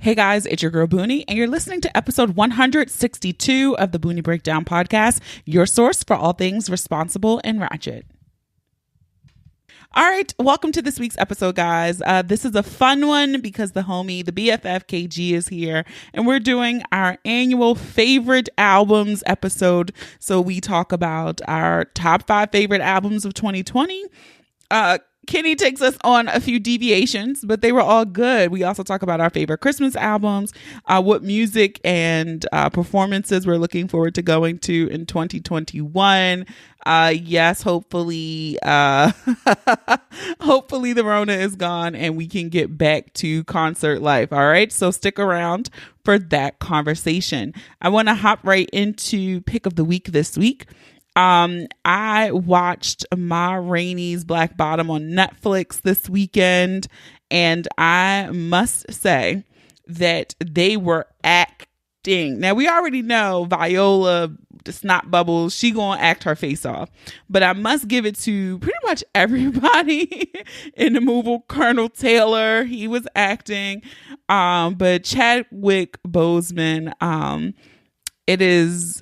Hey guys, it's your girl Boonie, and you're listening to episode 162 of the Boonie Breakdown podcast, your source for all things responsible and ratchet. All right, welcome to this week's episode, guys. This is a fun one because the BFF KG is here, and we're doing our annual favorite albums episode. So we talk about our top 5 favorite albums of 2020. Kenny takes us on a few deviations, but they were all good. We also talk about our favorite Christmas albums, what music and performances we're looking forward to going to in 2021. Yes, hopefully the Rona is gone and we can get back to concert life. All right, so stick around for that conversation. I want to hop right into pick of the week this week. I watched Ma Rainey's Black Bottom on Netflix this weekend, and I must say that they were acting. Now, we already know Viola, the snot bubbles, she gonna act her face off, but I must give it to pretty much everybody in the movie. Colonel Taylor, he was acting, but Chadwick Boseman, it is,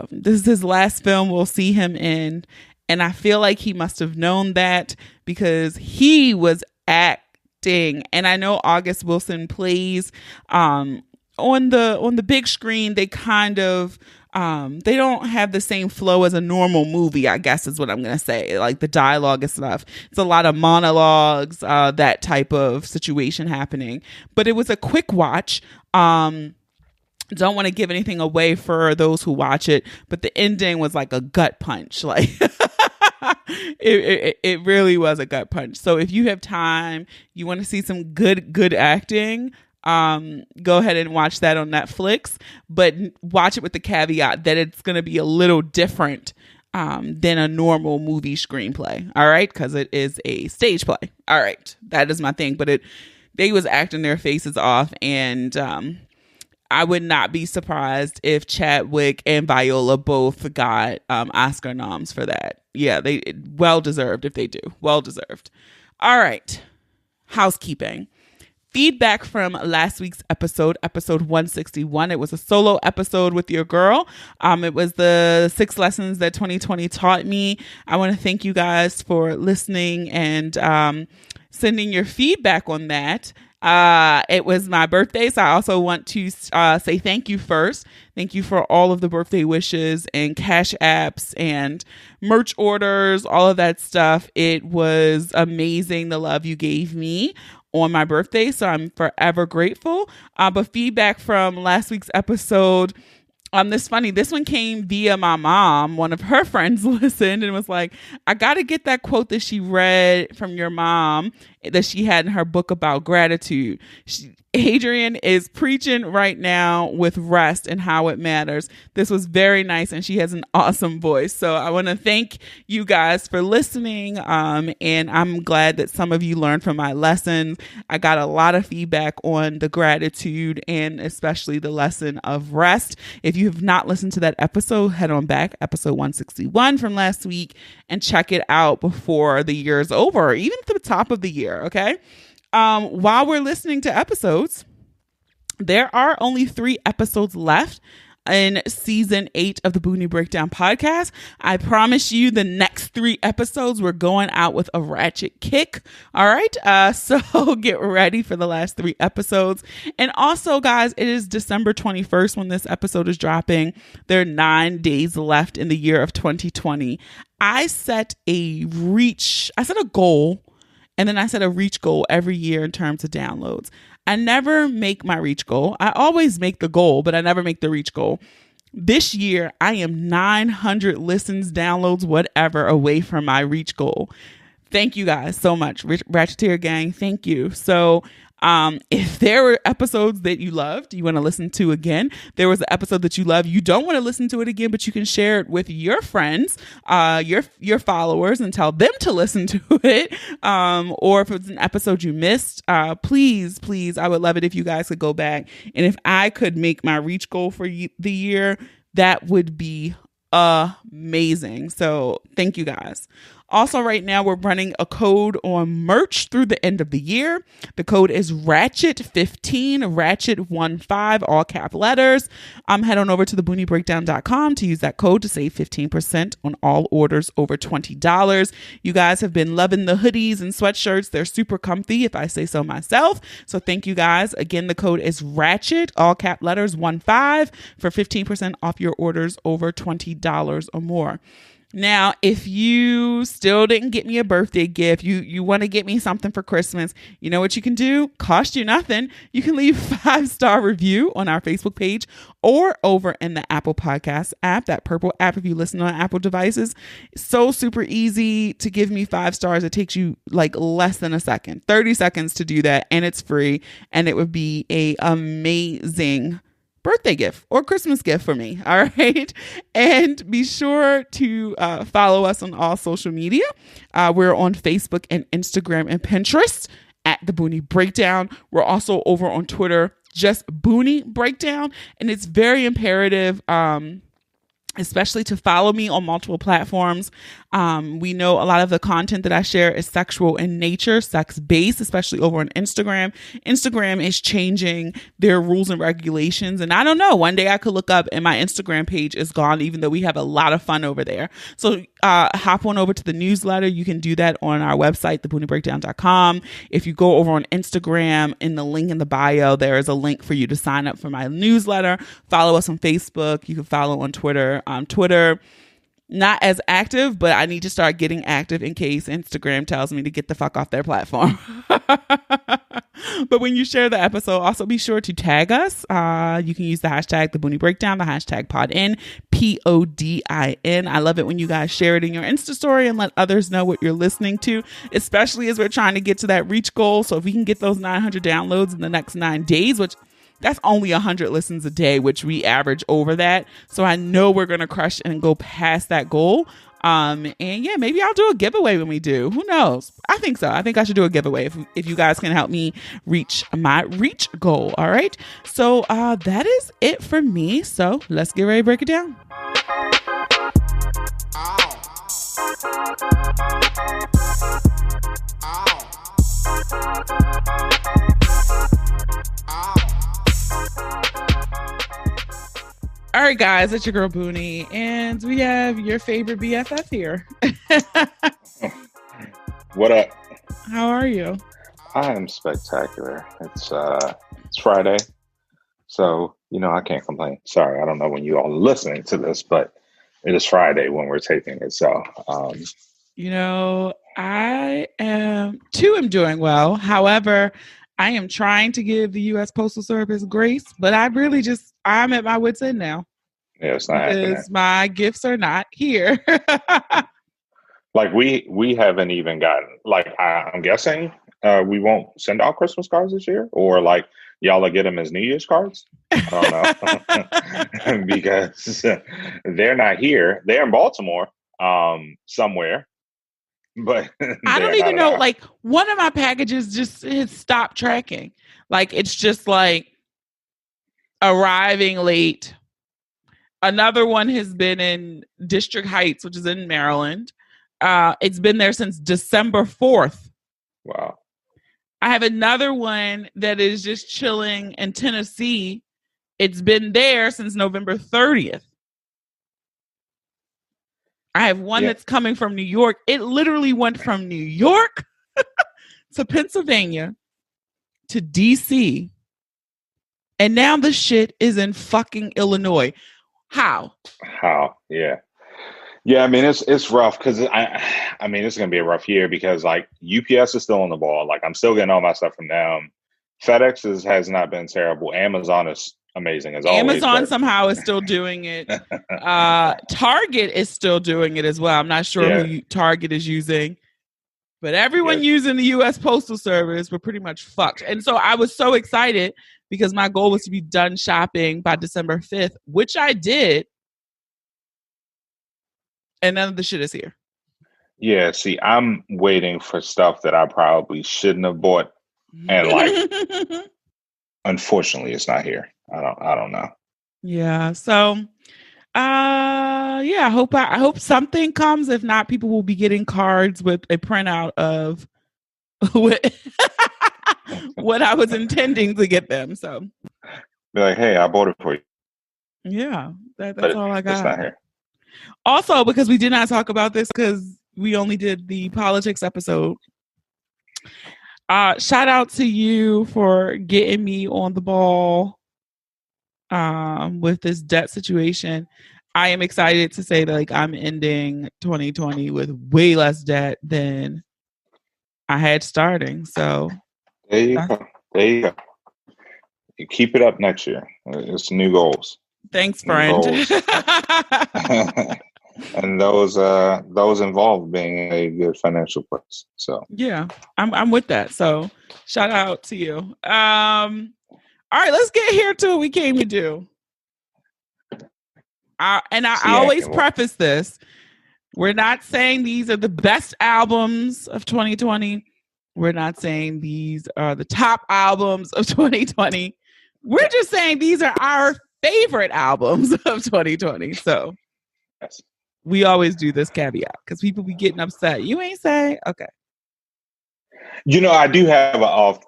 this is his last film we'll see him in. And I feel like he must have known that because he was acting. And I know August Wilson plays, on the big screen. They kind of, they don't have the same flow as a normal movie, I guess is what I'm going to say. Like the dialogue and stuff. It's a lot of monologues, that type of situation happening. But it was a quick watch. Don't want to give anything away for those who watch it, but the ending was like a gut punch. Like it really was a gut punch. So if you have time, you want to see some good acting, go ahead and watch that on Netflix, but watch it with the caveat that it's going to be a little different than a normal movie screenplay. All right. Cause it is a stage play. All right. That is my thing, but they was acting their faces off, and, I would not be surprised if Chadwick and Viola both got Oscar noms for that. Yeah, they well deserved if they do. Well deserved. All right. Housekeeping. Feedback from last week's episode 161. It was a solo episode with your girl. It was the 6 lessons that 2020 taught me. I want to thank you guys for listening and sending your feedback on that. It was my birthday, so I also want to say thank you first. Thank you for all of the birthday wishes and cash apps and merch orders, all of that stuff. It was amazing, the love you gave me on my birthday, so I'm forever grateful. But feedback from last week's episode, this one came via my mom. One of her friends listened and was like, I got to get that quote that she read from your mom that she had in her book about gratitude. Adrian is preaching right now with rest and how it matters. This was very nice, and she has an awesome voice. So I want to thank you guys for listening. And I'm glad that some of you learned from my lessons. I got a lot of feedback on the gratitude and especially the lesson of rest. If you have not listened to that episode, head on back, episode 161 from last week, and check it out before the year is over, even at the top of the year. Okay. While we're listening to episodes, there are only 3 episodes left in season 8 of the Boonie Breakdown podcast. I promise you the next 3 episodes, we're going out with a ratchet kick. All right. So get ready for the last 3 episodes. And also, guys, it is December 21st when this episode is dropping. There are 9 days left in the year of 2020. I set a goal. And then I set a reach goal every year in terms of downloads. I never make my reach goal. I always make the goal, but I never make the reach goal. This year, I am 900 listens, downloads, whatever, away from my reach goal. Thank you guys so much. Ratcheteer Gang, thank you. So if there were episodes that you loved, you want to listen to again, there was an episode that you love, you don't want to listen to it again, but you can share it with your friends, your followers, and tell them to listen to it. Or if it's an episode you missed, please, I would love it if you guys could go back. And if I could make my reach goal for the year, that would be amazing. So thank you guys. Also, right now we're running a code on merch through the end of the year. The code is Ratchet15, Ratchet15, all cap letters. Head on over to thebooniebreakdown.com to use that code to save 15% on all orders over $20. You guys have been loving the hoodies and sweatshirts. They're super comfy, if I say so myself. So thank you guys. Again, the code is Ratchet, all cap letters, 15, for 15% off your orders over $20 or more. Now, if you still didn't get me a birthday gift, you want to get me something for Christmas, you know what you can do? Cost you nothing. You can leave a 5-star review on our Facebook page or over in the Apple Podcast app, that purple app if you listen on Apple devices. So super easy to give me 5 stars. It takes you like less than a second, 30 seconds to do that, and it's free, and it would be a amazing birthday gift or Christmas gift for me. All right. And be sure to follow us on all social media. We're on Facebook and Instagram and Pinterest at The Boonie Breakdown. We're also over on Twitter, just Boonie Breakdown. And it's very imperative, especially to follow me on multiple platforms. We know a lot of the content that I share is sexual in nature, sex-based, especially over on Instagram. Instagram is changing their rules and regulations. And I don't know, one day I could look up and my Instagram page is gone, even though we have a lot of fun over there. So hop on over to the newsletter. You can do that on our website, thebooniebreakdown.com. If you go over on Instagram, in the link in the bio, there is a link for you to sign up for my newsletter. Follow us on Facebook. You can follow on Twitter. Twitter, not as active, but I need to start getting active in case Instagram tells me to get the fuck off their platform. But when you share the episode, also be sure to tag us. You can use the hashtag The Boonie Breakdown, the hashtag PODIN, PODIN. I love it when you guys share it in your Insta story and let others know what you're listening to, especially as we're trying to get to that reach goal. So if we can get those 900 downloads in the next 9 days, which that's only 100 listens a day, which we average over that. So I know we're going to crush and go past that goal. And yeah, maybe I'll do a giveaway when we do. Who knows? I think so. I think I should do a giveaway if you guys can help me reach my reach goal. All right. So that is it for me. So let's get ready to break it down. All right, guys, it's your girl Boonie, and we have your favorite BFF here. What up? How are you? I am spectacular. It's Friday, so I can't complain. Sorry, I don't know when you all are listening to this, but it is Friday when we're taping it. So, I am doing well. However, I am trying to give the U.S. Postal Service grace, but I'm at my wit's end now. Yeah, it's not happening. Because my gifts are not here. Like we haven't even gotten, like, I'm guessing we won't send out Christmas cards this year, or like y'all will get them as New Year's cards. I don't know. Because they're not here. They're in Baltimore somewhere. But I don't even know, like, one of my packages just has stopped tracking. Like, it's just like arriving late. Another one has been in District Heights, which is in Maryland. It's been there since December 4th. Wow. I have another one that is just chilling in Tennessee. It's been there since November 30th. I have one that's coming from New York. It literally went from New York to Pennsylvania to DC. And now the shit is in fucking Illinois. How? Yeah. Yeah, I mean, it's rough because I mean, it's going to be a rough year because, like, UPS is still on the ball. Like, I'm still getting all my stuff from them. FedEx has not been terrible. Amazon is amazing as always. Amazon somehow is still doing it. Target is still doing it as well. I'm not sure who Target is using, but everyone using the U.S. Postal Service, we're pretty much fucked. And so I was so excited because my goal was to be done shopping by December 5th, which I did. And none of the shit is here. Yeah, see, I'm waiting for stuff that I probably shouldn't have bought. And like, unfortunately, it's not here. I don't know. Yeah. So Yeah, I hope something comes. If not, people will be getting cards with a printout of what, what I was intending to get them. So Be like, hey, I bought it for you, yeah, that's but all I it's got. not here. Also, because we did not talk about this because we only did the politics episode. Shout out to you for getting me on the ball with this debt situation. I am excited to say that like I'm ending 2020 with way less debt than I had starting. So There you go. There you go. You keep it up next year. It's new goals. Thanks, New friend. goals. And those involved being in a good financial place. So Yeah, I'm with that. So shout out to you. All right, let's get here to what we came to do. I always preface this. We're not saying these are the best albums of 2020. We're not saying these are the top albums of 2020. We're just saying these are our favorite albums of 2020. So yes. We always do this caveat because people be getting upset. You ain't say, okay. I do have an off.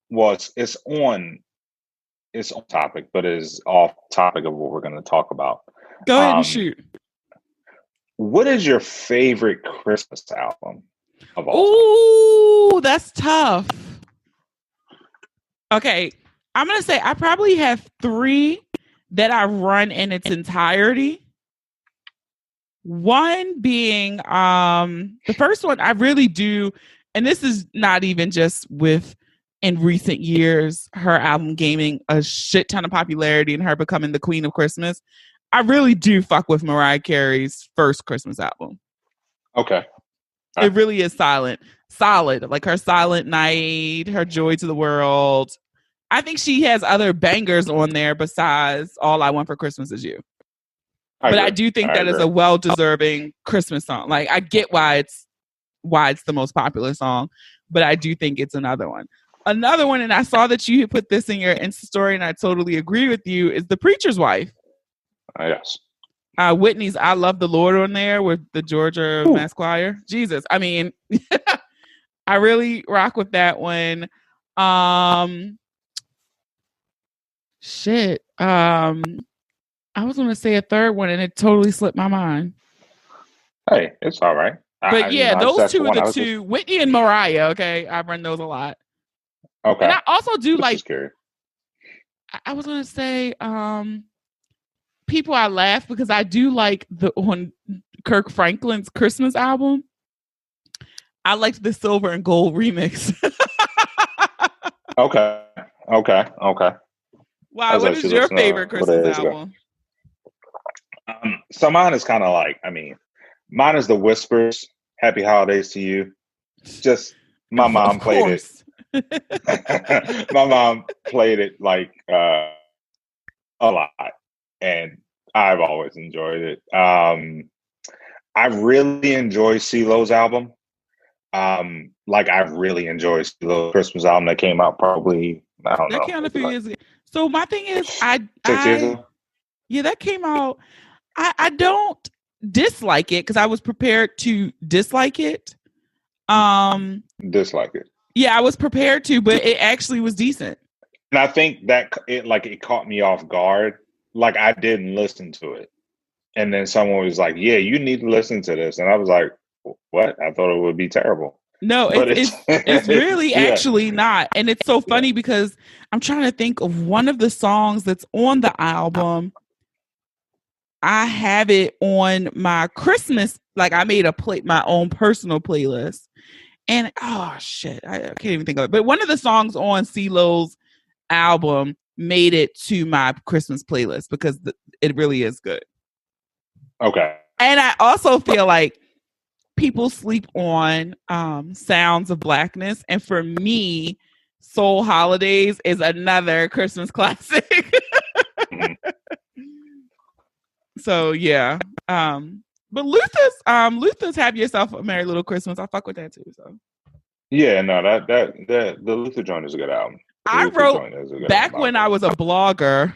Well, it's on topic, but it's off topic of what we're going to talk about. Go ahead and shoot. What is your favorite Christmas album of all time? Ooh, that's tough. Okay, I'm going to say I probably have 3 that I run in its entirety. One being the first one I really do, and this is not even just with in recent years, her album gaining a shit ton of popularity and her becoming the queen of Christmas. I really do fuck with Mariah Carey's first Christmas album. Okay. It really is solid. Like her Silent Night, her Joy to the World. I think she has other bangers on there besides All I Want for Christmas Is You. I do think that is a well-deserving Christmas song. Like I get why it's the most popular song, but I do think it's another one. Another one, and I saw that you had put this in your Insta story, and I totally agree with you, is The Preacher's Wife. Yes. Whitney's I Love the Lord on there with the Georgia Mass Choir. Jesus. I mean, I really rock with that one. Shit. I was going to say a third one, and it totally slipped my mind. Hey, it's all right. But those two are the two. Whitney and Mariah, okay? I run those a lot. Okay. And I also do I was going to say People I Laugh because I do like on Kirk Franklin's Christmas album. I liked the silver and gold remix. Okay. Wow, what is your favorite Christmas album? So mine is kind of like, mine is The Whispers, Happy Holidays to You. Just my mom played it. My mom played it like a lot, and I've always enjoyed it. I really enjoy CeeLo's album. I really enjoy CeeLo's Christmas album that came out probably, I don't know. That came out a few years ago. So my thing is, 6 years ago? Yeah, that came out. I don't dislike it because I was prepared to dislike it. Dislike it. Yeah, I was prepared to, but it actually was decent. And I think that it caught me off guard. Like I didn't listen to it. And then someone was like, yeah, you need to listen to this. And I was like, what? I thought it would be terrible. No, it's really actually not. And it's so funny because I'm trying to think of one of the songs that's on the album. I have it on my Christmas, like I made my own personal playlist. And oh shit, I can't even think of it. But one of the songs on CeeLo's album made it to my Christmas playlist because it really is good. Okay. And I also feel like people sleep on Sounds of Blackness. And for me, Soul Holidays is another Christmas classic. Mm-hmm. So yeah. But Luther's Have Yourself a Merry Little Christmas. I fuck with that too. So yeah, no, that the Luther joint is a good album. I wrote back when I was a blogger.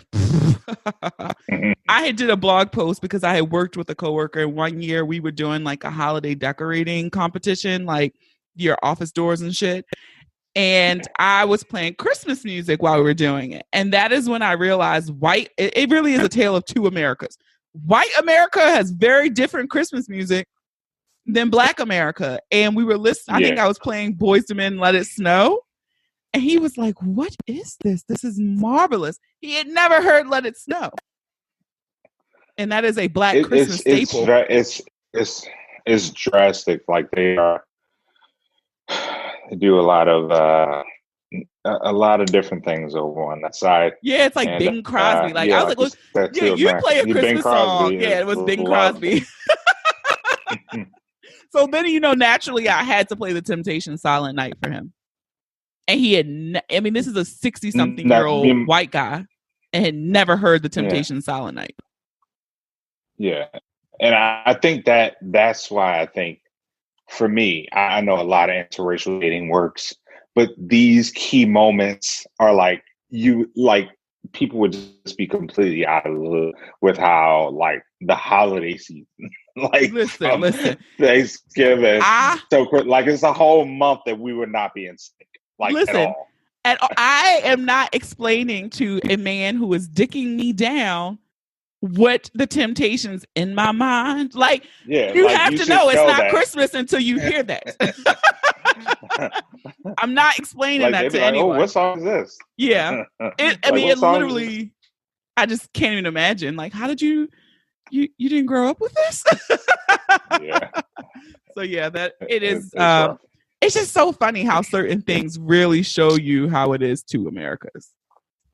I had did a blog post because I had worked with a coworker, and one year we were doing like a holiday decorating competition, like your office doors and shit. And I was playing Christmas music while we were doing it. And that is when I realized it really is a tale of two Americas. White America has very different Christmas music than Black America. And we were listening, I think I was playing Boyz II Men, Let It Snow. And he was like, what is this? This is marvelous. He had never heard Let It Snow. And that is a Black Christmas staple. It's drastic. Like they do a lot of different things over on that side. Yeah, it's like Bing Crosby. I was like, well, yeah, you play a Christmas song. Yeah, it was Bing Crosby. So then, naturally, I had to play the Temptations Silent Night for him. And he had, this is a 60-something-year-old white guy and had never heard the Temptations Silent Night. Yeah. And I think that's why I think, for me, I know a lot of interracial dating works, but these key moments are like people would just be completely out of the loop with how like the holiday season, like listen, Thanksgiving, so like it's a whole month that we would not be in sync, like at all. And I am not explaining to a man who is dicking me down what the Temptations in my mind. Like, you have to know it's not Christmas until you hear that. I'm not explaining that to anyone. Oh, what song is this? Yeah. It literally, I just can't even imagine. Like, how did you didn't grow up with this? Yeah. So yeah, that it is. It's just so funny how certain things really show you how it is two Americas.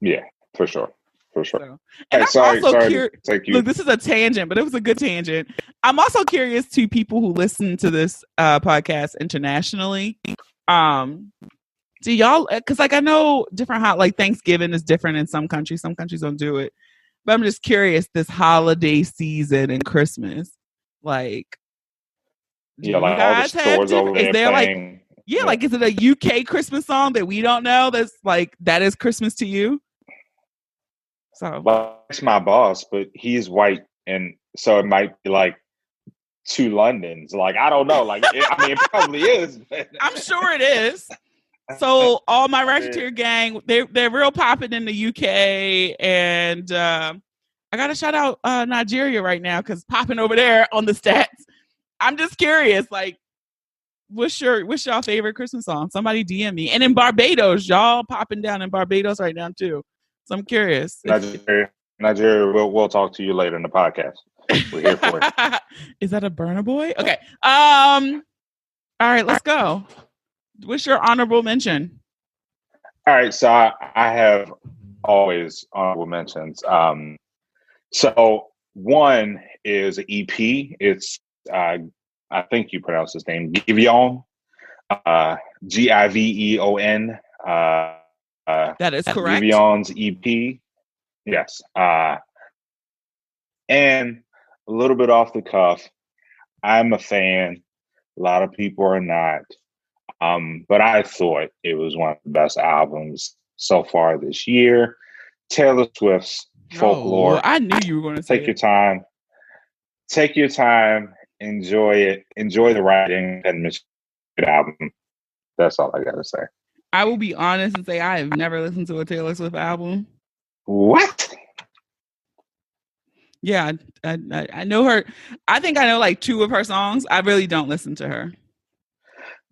Yeah, for sure. So, and I'm also curious. Look, this is a tangent, but it was a good tangent. I'm also curious to people who listen to this podcast internationally. Do y'all? Because like I know different like Thanksgiving is different in some countries. Some countries don't do it. But I'm just curious. This holiday season and Christmas, like, do you guys have? Is there like? Yeah, like is it a UK Christmas song that we don't know? That's like that is Christmas to you. So well, it's my boss, but he's white, and so it might be like two Londons. Like I don't know. Like it probably is. But I'm sure it is. So all my Racketeer gang, they're real popping in the UK, and I gotta shout out Nigeria right now because popping over there on the stats. I'm just curious, like, what's y'all favorite Christmas song? Somebody DM me. And in Barbados, y'all popping down in Barbados right now too. So I'm curious. Nigeria, we'll talk to you later in the podcast. We're here for it. Is that a Burna Boy? Okay. All right, let's go. What's your honorable mention? All right, so I have always honorable mentions. So one is an EP. It's I think you pronounce his name Giveon, Giveon. That is correct. Giveon's EP, yes. And a little bit off the cuff, I'm a fan. A lot of people are not. But I thought it was one of the best albums so far this year. Taylor Swift's Folklore. Well, I knew you were going to say Take your time. Take your time. Enjoy it. Enjoy the writing and the album. That's all I got to say. I will be honest and say I have never listened to a Taylor Swift album. What? Yeah, I know her. I think I know like two of her songs. I really don't listen to her.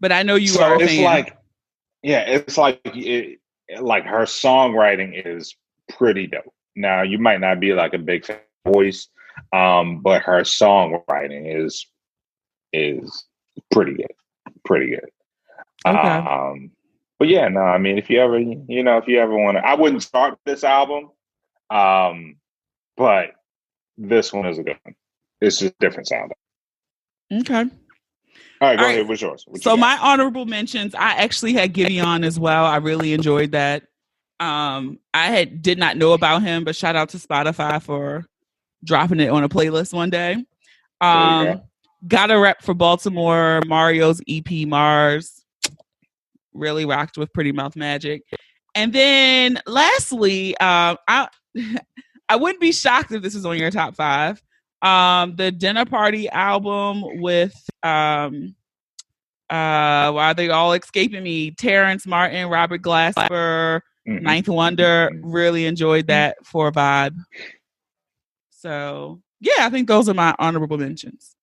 But I know you are a fan. It's like her songwriting is pretty dope. Now, you might not be like a big fan of voice, but her songwriting is pretty good. Pretty good. Okay. But yeah, no, I mean, if you ever want to, I wouldn't start this album, but this one is a good one. It's just a different sound. Okay. All right, go ahead. What's yours? So my honorable mentions, I actually had Giveon as well. I really enjoyed that. I did not know about him, but shout out to Spotify for dropping it on a playlist one day. Got a rep for Baltimore, Mario's EP Mars. Really rocked with Pretty Mouth Magic. And then lastly, I I wouldn't be shocked if this is on your top 5. The Dinner Party album with why are they all escaping me? Terrence Martin, Robert Glasper, Ninth Wonder. Really enjoyed that for a vibe. So yeah, I think those are my honorable mentions.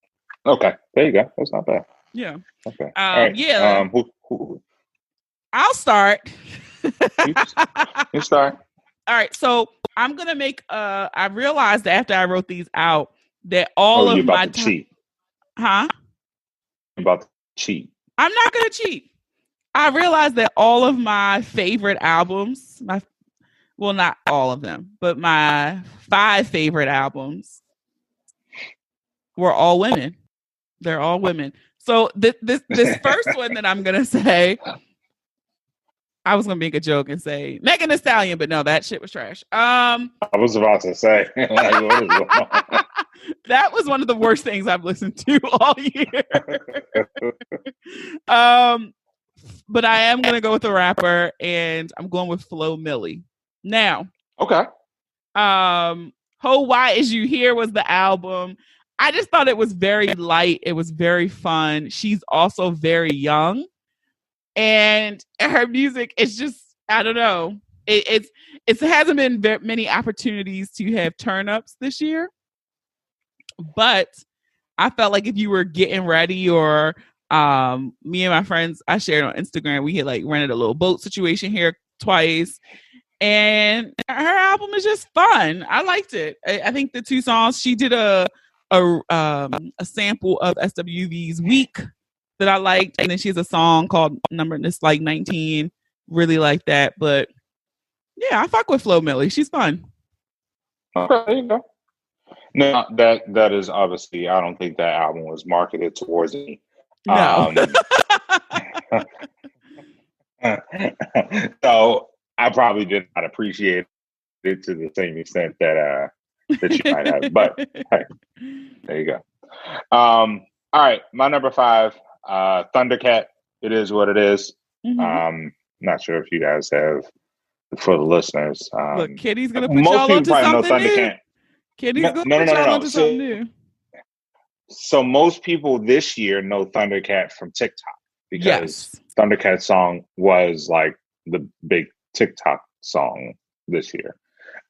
Okay, there you go. That's not bad. Yeah. Okay. All right. Yeah. Who? I'll start. You start. All right. So I'm gonna make. I realized after I wrote these out that all of my cheat. Huh? You're about to cheat. I'm not gonna cheat. I realized that all of my favorite albums, well, not all of them, but my 5 favorite albums were all women. They're all women. So this first one that I'm gonna say, I was gonna make a joke and say Megan Thee Stallion, but no, that shit was trash. I was about to say, like, what is going on? That was one of the worst things I've listened to all year. But I am gonna go with a rapper, and I'm going with Flo Milli. Now, okay. Ho Why Is You Here was the album. I just thought it was very light. It was very fun. She's also very young, and her music is just, I don't know. It hasn't been many opportunities to have turn-ups this year, but I felt like if you were getting ready, or me and my friends, I shared on Instagram, we had like rented a little boat situation here twice, and her album is just fun. I liked it. I think the 2 songs, she did a sample of SWV's Week that I liked, and then she has a song called Number It's like 19. Really like that. But yeah, I fuck with Flo Milli. She's fun. Okay, there you go. No, that is obviously, I don't think that album was marketed towards me. No. So I probably did not appreciate it to the same extent that you might have. But hey, there you go. All right, my number 5, Thundercat. It is what it is. Not sure if you guys have, for the listeners. Look, Kitty's gonna put y'all onto something new. Kitty's gonna put y'all onto something new. So most people this year know Thundercat from TikTok, because Thundercat's song was like the big TikTok song this year.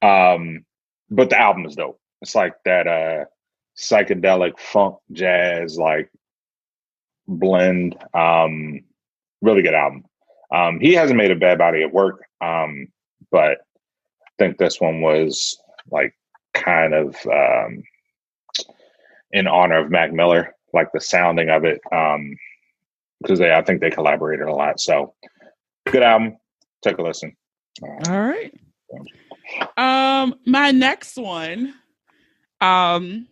But the album is dope. It's like that psychedelic funk jazz like blend. Really good album. He hasn't made a bad body of work, but I think this one was like kind of in honor of Mac Miller, like the sounding of it, because I think they collaborated a lot. So good album. Take a listen. All right. My next one, I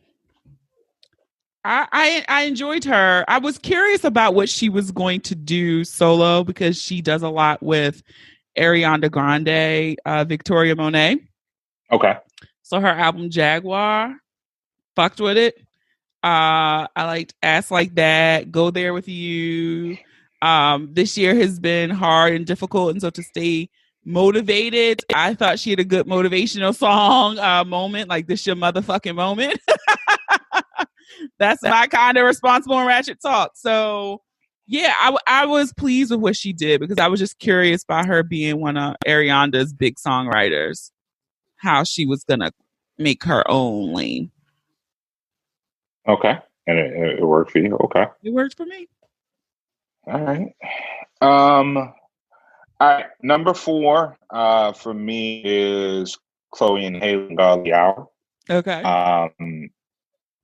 enjoyed her. I was curious about what she was going to do solo, because she does a lot with Ariana Grande, Victoria Monet. Okay. So her album Jaguar, fucked with it. I liked Ass Like That, Go There With You. This year has been hard and difficult, and so to stay motivated, I thought she had a good motivational song moment, like This Your Motherfucking Moment. That's my kind of responsible and ratchet talk. So yeah, I was pleased with what she did, because I was just curious by her being one of Ariana's big songwriters, how she was gonna make her own lane. Okay. And it worked for you. Okay. It worked for me. All right. All right. Number 4 for me is Chloe and Haley Godly Hour. Okay.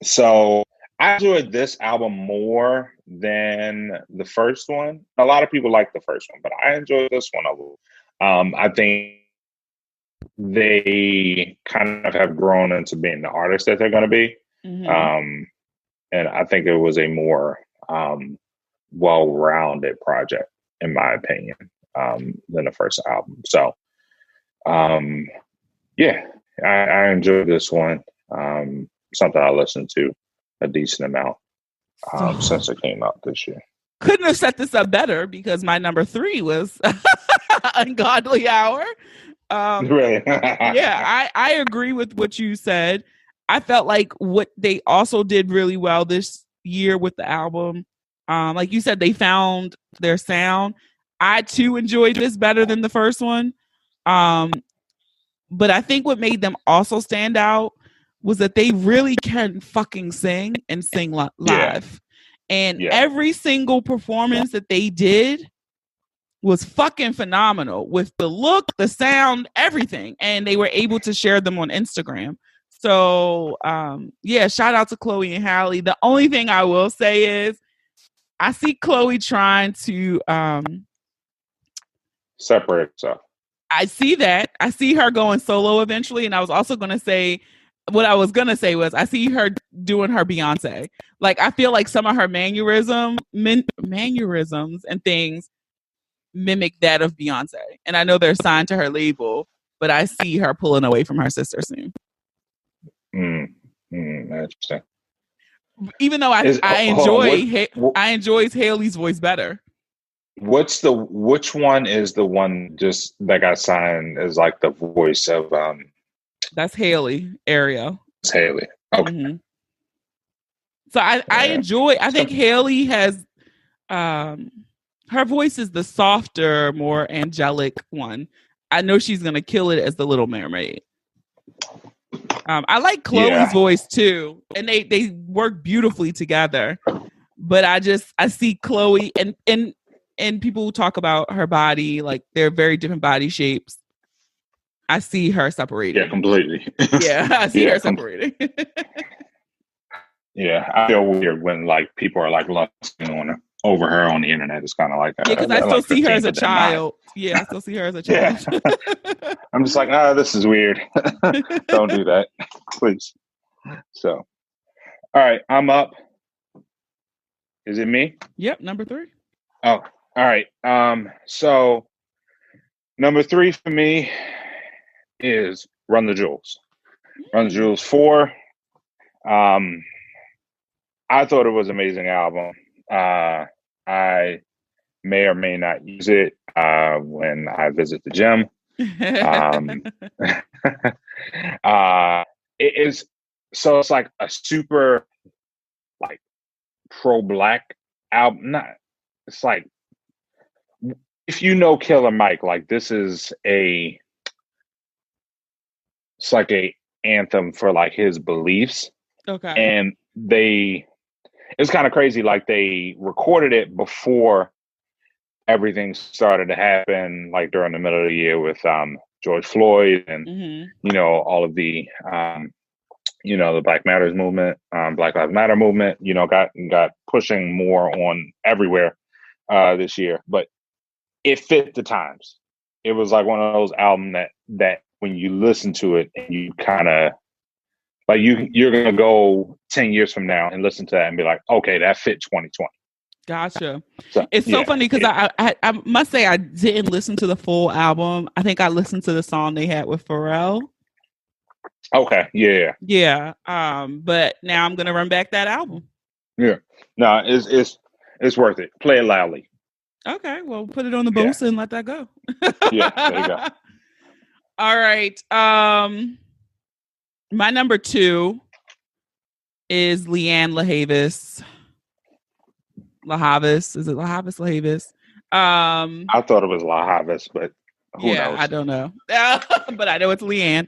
So I enjoyed this album more than the first one. A lot of people like the first one, but I enjoyed this one a little. I think they kind of have grown into being the artists that they're going to be. And I think it was a more well-rounded project, in my opinion, than the first album. So, yeah, I enjoyed this one. Something I listened to a decent amount since it came out this year. Couldn't have set this up better, because my number 3 was Ungodly Hour. Really? Yeah, I agree with what you said. I felt like what they also did really well this year with the album, like you said, they found their sound. I too enjoyed this better than the first one. Um, but I think what made them also stand out was that they really can fucking sing and sing Yeah. live. And Yeah. every single performance that they did was fucking phenomenal with the look, the sound, everything. And they were able to share them on Instagram. So, yeah, shout out to Chloe and Halle. The only thing I will say is I see Chloe trying to, Separate herself. I see that. I see her going solo eventually. And I was also going to say, what I was going to say was I see her doing her Beyonce. Like, I feel like some of her mannerisms and things mimic that of Beyonce. And I know they're signed to her label, but I see her pulling away from her sister soon. Interesting. Even though I enjoy Haley's voice better. Which one is the one just that got signed as like the voice of That's Haley, Ariel. It's Haley. Okay. Mm-hmm. So I think Haley has her voice is the softer, more angelic one. I know she's gonna kill it as the Little Mermaid. I like Chloe's voice too, and they work beautifully together. But I see Chloe and people who talk about her body, like they're very different body shapes. I see her separating. Yeah, completely. Yeah, I see her separating. Yeah, I feel weird when like people are like lusting over her on the internet. It's kind of like yeah, because I still see her as a child. Yeah, I still see her as a child. Yeah. I'm just like, this is weird. Don't do that, please. So, all right, I'm up. Is it me? Yep, number 3. Oh, all right. So number 3 for me is Run the Jewels. Run the Jewels 4. I thought it was an amazing album. I may or may not use it when I visit the gym. It is so it's like a super like pro-black album. It's like if you know Killer Mike, like this is it's like a anthem for like his beliefs. Okay. And it's kind of crazy. Like they recorded it before everything started to happen, like during the middle of the year with George Floyd and all of the the Black Matters movement, Black Lives Matter movement. Got pushing more on everywhere this year, but it fit the times. It was like one of those albums that when you listen to it and you kind of like you're gonna go 10 years from now and listen to that and be like, okay, that fit 2020. Gotcha. So, it's so funny because I must say I didn't listen to the full album. I think I listened to the song they had with Pharrell. Okay. Yeah. Yeah. But now I'm gonna run back that album. Yeah. No, it's worth it. Play it loudly. Okay. Well, put it on the Bosa and let that go. Yeah. There you go. All right. My number 2 is Leanne LaHavis. LaHavis. Is it LaHavis? LaHavis. I thought it was LaHavis, but who knows? I don't know. But I know it's Leanne.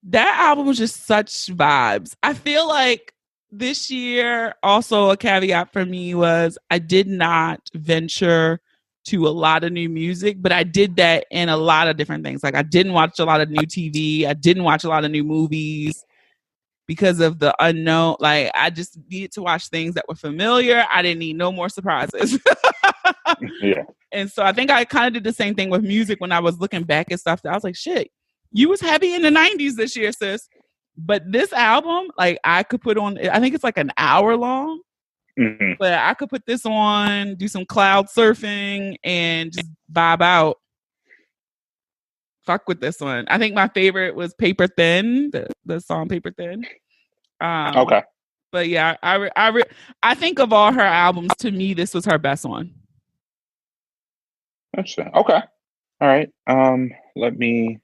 That album was just such vibes. I feel like this year, also a caveat for me was I did not venture to a lot of new music, but I did that in a lot of different things. Like I didn't watch a lot of new TV. I didn't watch a lot of new movies because of the unknown. Like I just needed to watch things that were familiar. I didn't need no more surprises. Yeah. And so I think I kind of did the same thing with music when I was looking back at stuff that I was like, shit, you was heavy in the 90s this year, sis. But this album, like I could put on, I think it's like an hour long. Mm-hmm. But I could put this on, do some cloud surfing, and just vibe out. Fuck with this one. I think my favorite was Paper Thin, the song Paper Thin. Okay. But yeah, I think of all her albums, to me, this was her best one. Interesting. Okay. All right. Let me.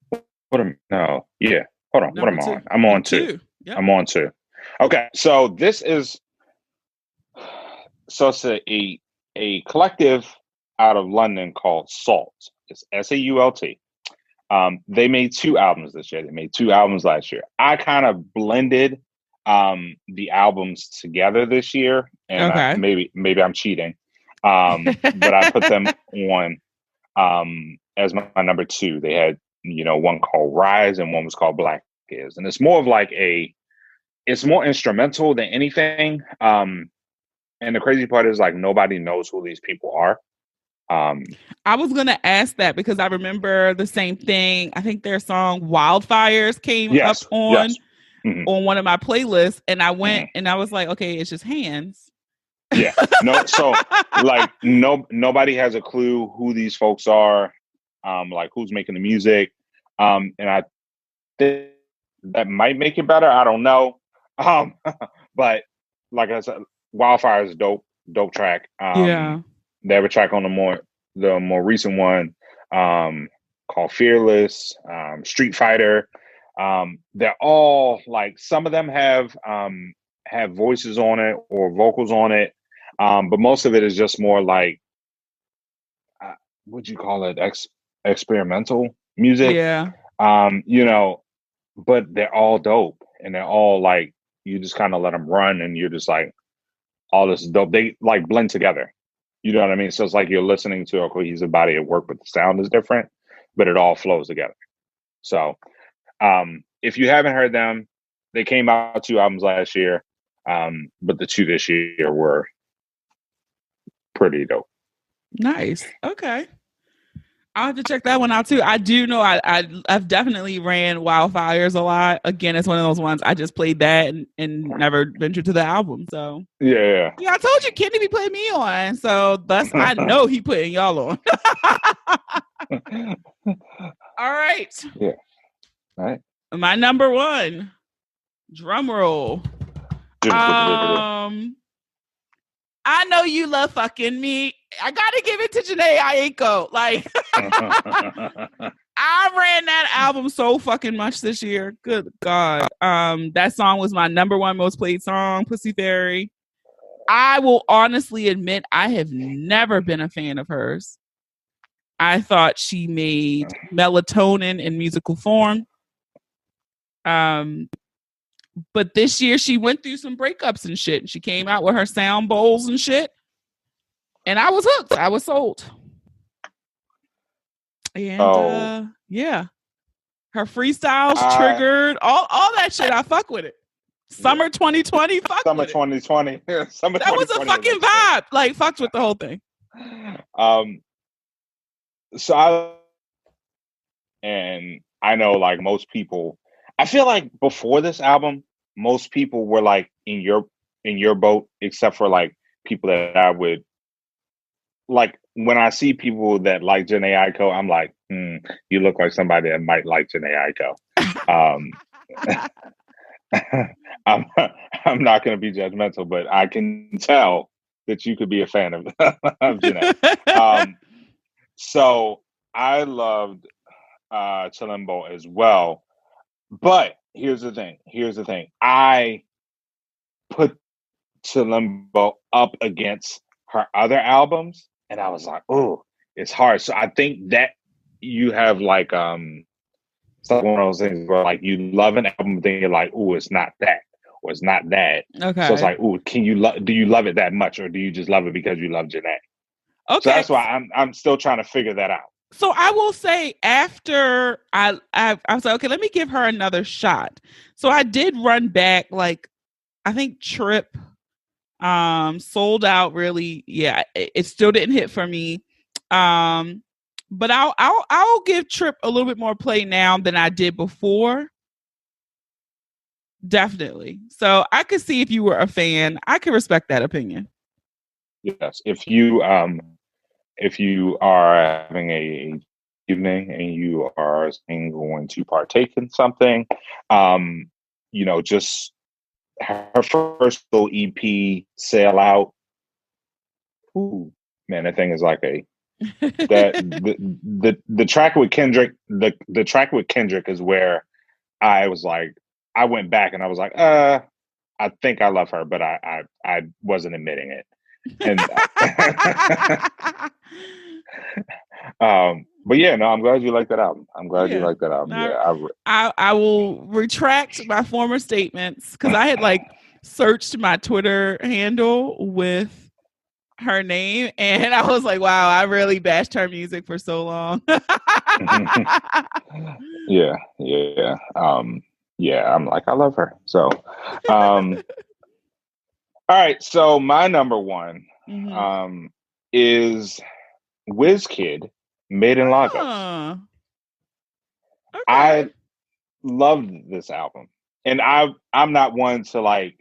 What am no? Yeah. Hold on. What Number am I two. on? I'm You on two. two. Yep. I'm on two. Okay. So this is it's a collective out of London called Salt. It's SAULT. They made two albums this year. They made two albums last year. I kind of blended the albums together this year, and Okay. maybe I'm cheating, but I put them on as my number two. They had one called Rise and one was called Black Is, and it's more of like it's more instrumental than anything. And the crazy part is like nobody knows who these people are. I was gonna ask that because I remember the same thing. I think their song "Wildfires" came up Yes, on yes. Mm-hmm. one of my playlists, and I went Mm-hmm. and I was like, okay, it's just hands. Yeah. No, so like nobody has a clue who these folks are, like who's making the music. And I think that might make it better. I don't know. Um, but like I said, Wildfire is dope track. Yeah. They have a track on the more recent one, called Fearless, Street Fighter. They're all like some of them have voices on it or vocals on it. But most of it is just more like, what'd you call it? Experimental music. Yeah. You know, but they're all dope and they're all like, you just kind of let them run and you're just like, all this is dope. They like blend together. You know what I mean? So it's like you're listening to a cohesive body of work, but the sound is different, but it all flows together. So if you haven't heard them, they came out two albums last year, but the two this year were pretty dope. Nice. Okay. I'll have to check that one out too. I do know I've definitely ran Wildfires a lot. Again, it's one of those ones I just played that and never ventured to the album. So Yeah. I told you Kenny be putting me on. So thus I know he putting y'all on. All right. Yeah. All right. My number one. Drum roll. I know you love fucking me. I gotta give it to Janae Aiko. Like I ran that album so fucking much this year. Good God. That song was my number one most played song, Pussy Fairy. I will honestly admit I have never been a fan of hers. I thought she made melatonin in musical form. But this year she went through some breakups and shit. And she came out with her sound bowls and shit. And I was hooked. I was sold. And yeah. Her freestyles triggered all that shit. I fuck with it. Summer 2020, fuck Summer with 2020. Summer that was a fucking vibe. Like fucked with the whole thing. So I know like most people, I feel like before this album, most people were like in your boat, except for like people that I would like. When I see people that like Janae Aiko, I'm like, you look like somebody that might like Janae Aiko. I'm not going to be judgmental, but I can tell that you could be a fan of Janae. So I loved Chilimbo as well. But here's the thing. I put Chilimbo up against her other albums, and I was like, oh, it's hard. So I think that you have like it's like one of those things where like you love an album, then you're like, oh, it's not that, or it's not that. Okay. So it's like, oh, do you love it that much, or do you just love it because you love Janae? Okay. So that's why I'm still trying to figure that out. So I will say after I was like, okay, let me give her another shot. So I did run back, like I think Trip sold out really. Yeah, it still didn't hit for me. But I'll give Trip a little bit more play now than I did before. Definitely. So I could see if you were a fan, I could respect that opinion. Yes, if you are having a evening and you are going to partake in something, just her first little EP, Sail Out. Ooh, man, that thing is like a That the track with Kendrick, the track with Kendrick is where I was like, I went back and I was like, I think I love her, but I wasn't admitting it. And but yeah, no, I'm glad you like that album. I'm glad you like that album. Yeah, I will retract my former statements because I had like searched my Twitter handle with her name and I was like, wow, I really bashed her music for so long. yeah. Yeah, I'm like, I love her. So all right, so my number one is WizKid, Made in Lagos. Okay. I loved this album. And I'm not one to like,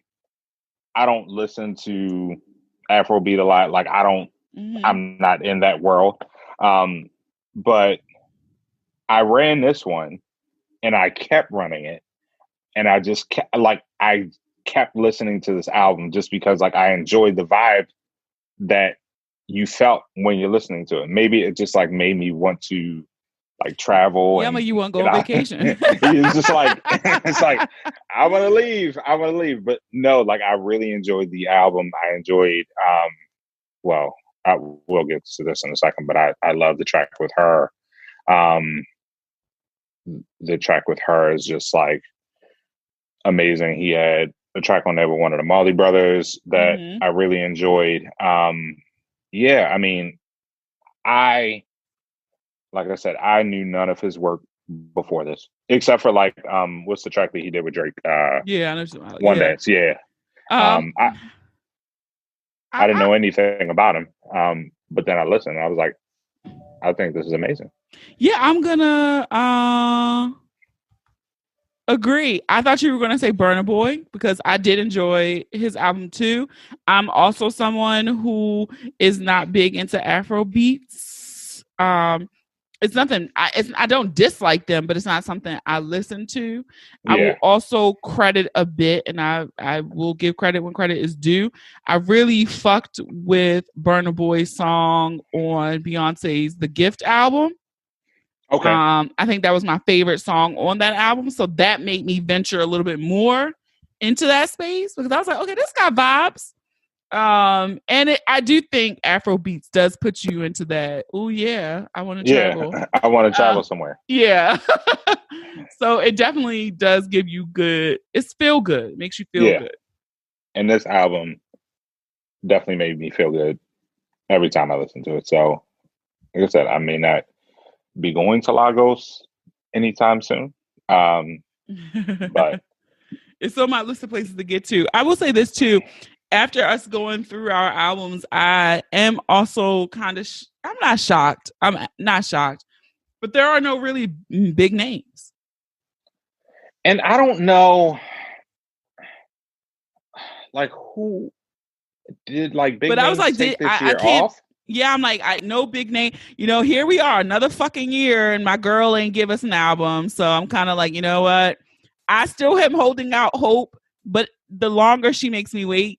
I don't listen to Afrobeat a lot. Like I'm not in that world. But I ran this one and I kept running it. And I just kept I kept listening to this album just because like I enjoyed the vibe that you felt when you're listening to it. Maybe it just like made me want to like travel. Yeah, and you want to go on vacation. It's just like it's like I want to leave. But no, like I really enjoyed the album. I enjoyed well, I will get to this in a second, but I love the track with her. The track with her is just like amazing. He had a track on there with one of the Marley Brothers that I really enjoyed. Yeah, I mean, like I said, I knew none of his work before this, except for like, what's the track that he did with Drake? Yeah, I know. One Dance. Yeah. I didn't know anything about him. But then I listened and I was like, I think this is amazing. Yeah, I'm gonna agree. I thought you were gonna say Burna Boy because I did enjoy his album too. I'm also someone who is not big into Afro beats. It's nothing. I don't dislike them, but it's not something I listen to. Yeah. I will also credit a bit, and I will give credit when credit is due. I really fucked with Burna Boy's song on Beyonce's The Gift album. Okay. I think that was my favorite song on that album, so that made me venture a little bit more into that space because I was like, okay, this got vibes. And I do think Afro beats does put you into that. Oh yeah, I want to travel. I want to travel somewhere. Yeah. So it definitely does give you good. It's feel good. It makes you feel good. And this album definitely made me feel good every time I listen to it. So, like I said, I may not be going to Lagos anytime soon, but it's on my list of places to get to. I will say this too. After us going through our albums, I am also kind of, I'm not shocked. I'm not shocked, but there are no really big names. And I don't know, like who did like big but names I was like, take this year off? Yeah, I'm like, no big name. You know, here we are, another fucking year, and my girl ain't give us an album. So I'm kind of like, you know what? I still am holding out hope, but the longer she makes me wait,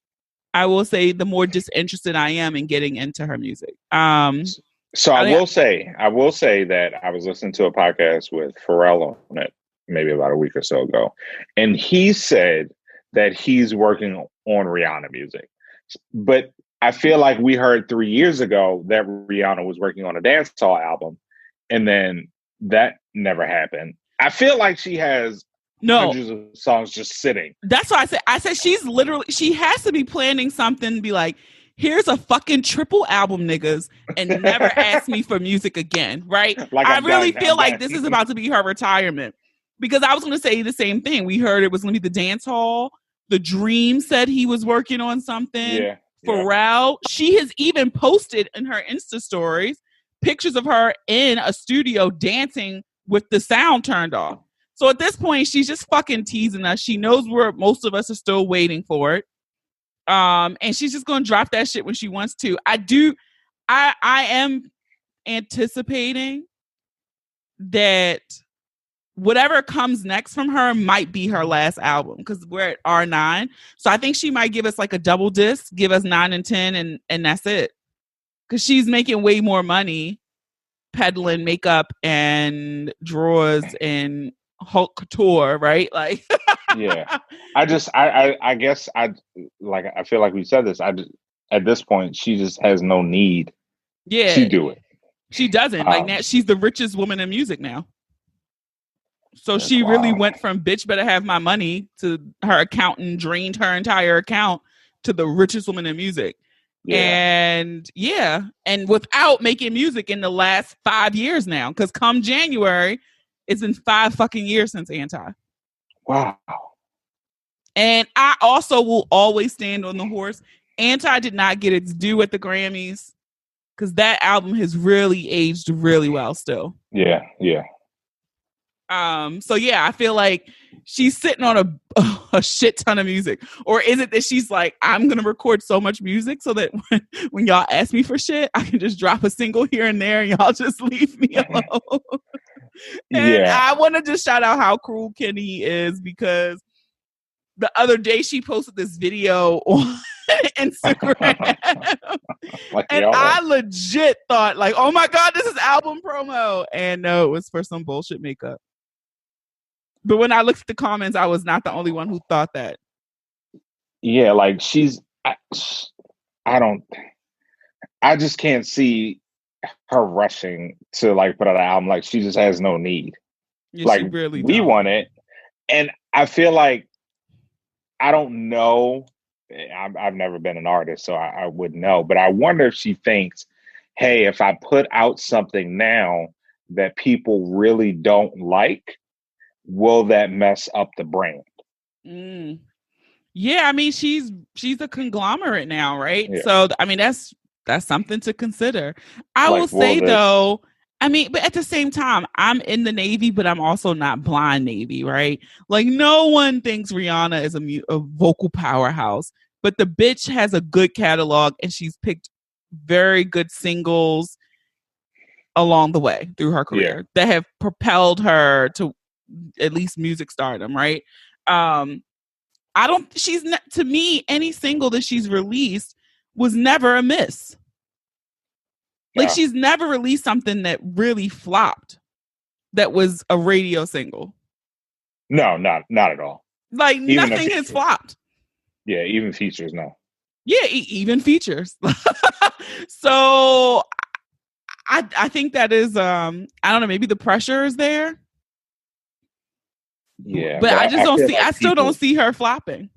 I will say the more disinterested I am in getting into her music. So I will say that I was listening to a podcast with Pharrell on it maybe about a week or so ago, and he said that he's working on Rihanna music. But I feel like we heard 3 years ago that Rihanna was working on a dancehall album, and then that never happened. I feel like she has hundreds of songs just sitting. That's why I said she has to be planning something to be like, here's a fucking triple album, niggas, and never ask me for music again, right? Like I really feel like this is about to be her retirement. Because I was going to say the same thing. We heard it was going to be the dance hall. The Dream said he was working on something. Yeah. Pharrell. She has even posted in her Insta stories pictures of her in a studio dancing with the sound turned off. So at this point, she's just fucking teasing us. She knows where most of us are still waiting for it. And she's just going to drop that shit when she wants to. I am anticipating that whatever comes next from her might be her last album because we're at R9. So I think she might give us like a double disc, give us 9 and 10, and that's it. because she's making way more money peddling makeup and drawers and haute couture, right? Like, Yeah. I guess I feel like we said this. At this point, she just has no need to yeah, do it. she doesn't. Like, now she's the richest woman in music now. So That's she really wild. went from bitch better have my money to her accountant drained her entire account to the richest woman in music. Yeah. And and without making music in the last 5 years now, because come January, it's been 5 fucking years since Anti. Wow. And I also will always stand on the horse. Anti did not get its due at the Grammys because that album has really aged really well still. Yeah. Yeah. So yeah, I feel like she's sitting on a shit ton of music. Or is it that she's like, I'm gonna record so much music so that when y'all ask me for shit, I can just drop a single here and there and y'all just leave me alone. And I want to just shout out how cruel Kenny is, because the other day she posted this video on Instagram. And I legit thought like, oh my God, this is album promo. And no, it was for some bullshit makeup. But when I looked at the comments, I was not the only one who thought that. Yeah, like I just can't see her rushing to like put out an album. Like, she just has no need. Yeah, like, she really we don't. want it. And I feel like, I don't know. I've never been an artist, so I wouldn't know. But I wonder if she thinks, hey, if I put out something now that people really don't like, will that mess up the brand? Yeah, I mean, she's a conglomerate now, right? Yeah. So I mean, that's something to consider. I will say though, I mean, but at the same time, I'm in the Navy, but I'm also not blind Navy, right? Like, no one thinks Rihanna is a vocal powerhouse, but the bitch has a good catalog and she's picked very good singles along the way through her career that have propelled her to at least music stardom, right? She's not, to me, any single that she's released was never a miss. Like, she's never released something that really flopped that was a radio single. No, not at all. Like, even nothing has flopped. Yeah, even features, no. Yeah, even features. So I think that is I don't know, maybe the pressure is there. Yeah, but I just don't see. Like I still don't see her flopping.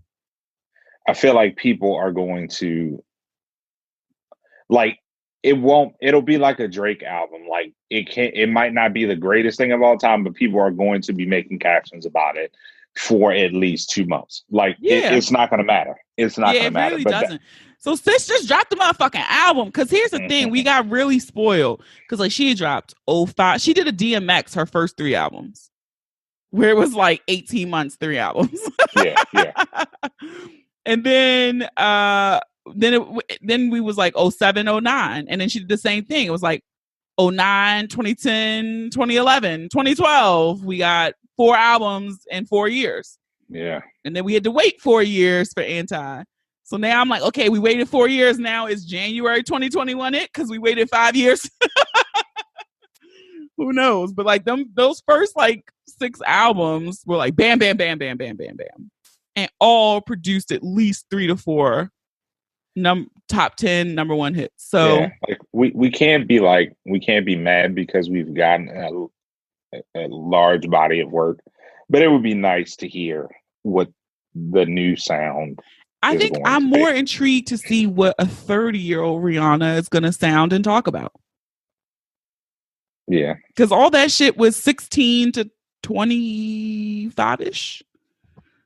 I feel like people are going to like it'll be like a Drake album. Like, it might not be the greatest thing of all time, but people are going to be making captions about it for at least 2 months. Like, it's not going to matter. It's not going to matter. It really doesn't. So sis just dropped the motherfucking album. Because here's the thing, we got really spoiled. Because like she dropped 05. She did a DMX her first 3 albums, where it was like 18 months, 3 albums. Yeah. And then we was like 07, 09. And then she did the same thing. It was like 09, 2010, 2011, 2012. We got 4 albums in 4 years. Yeah. And then we had to wait 4 years for Anti. So now I'm like, okay, we waited 4 years. Now it's January 2021 because we waited 5 years. Who knows? But like those first like 6 albums were like bam, bam, bam, bam, bam, bam, bam. And all produced at least 3 to 4 top 10 number 1 hits. So like we can't be mad because we've gotten a large body of work, but it would be nice to hear what the new sound. I think I'm more intrigued to see what a 30-year-old Rihanna is going to sound and talk about. Yeah. Because all that shit was 16 to 25-ish.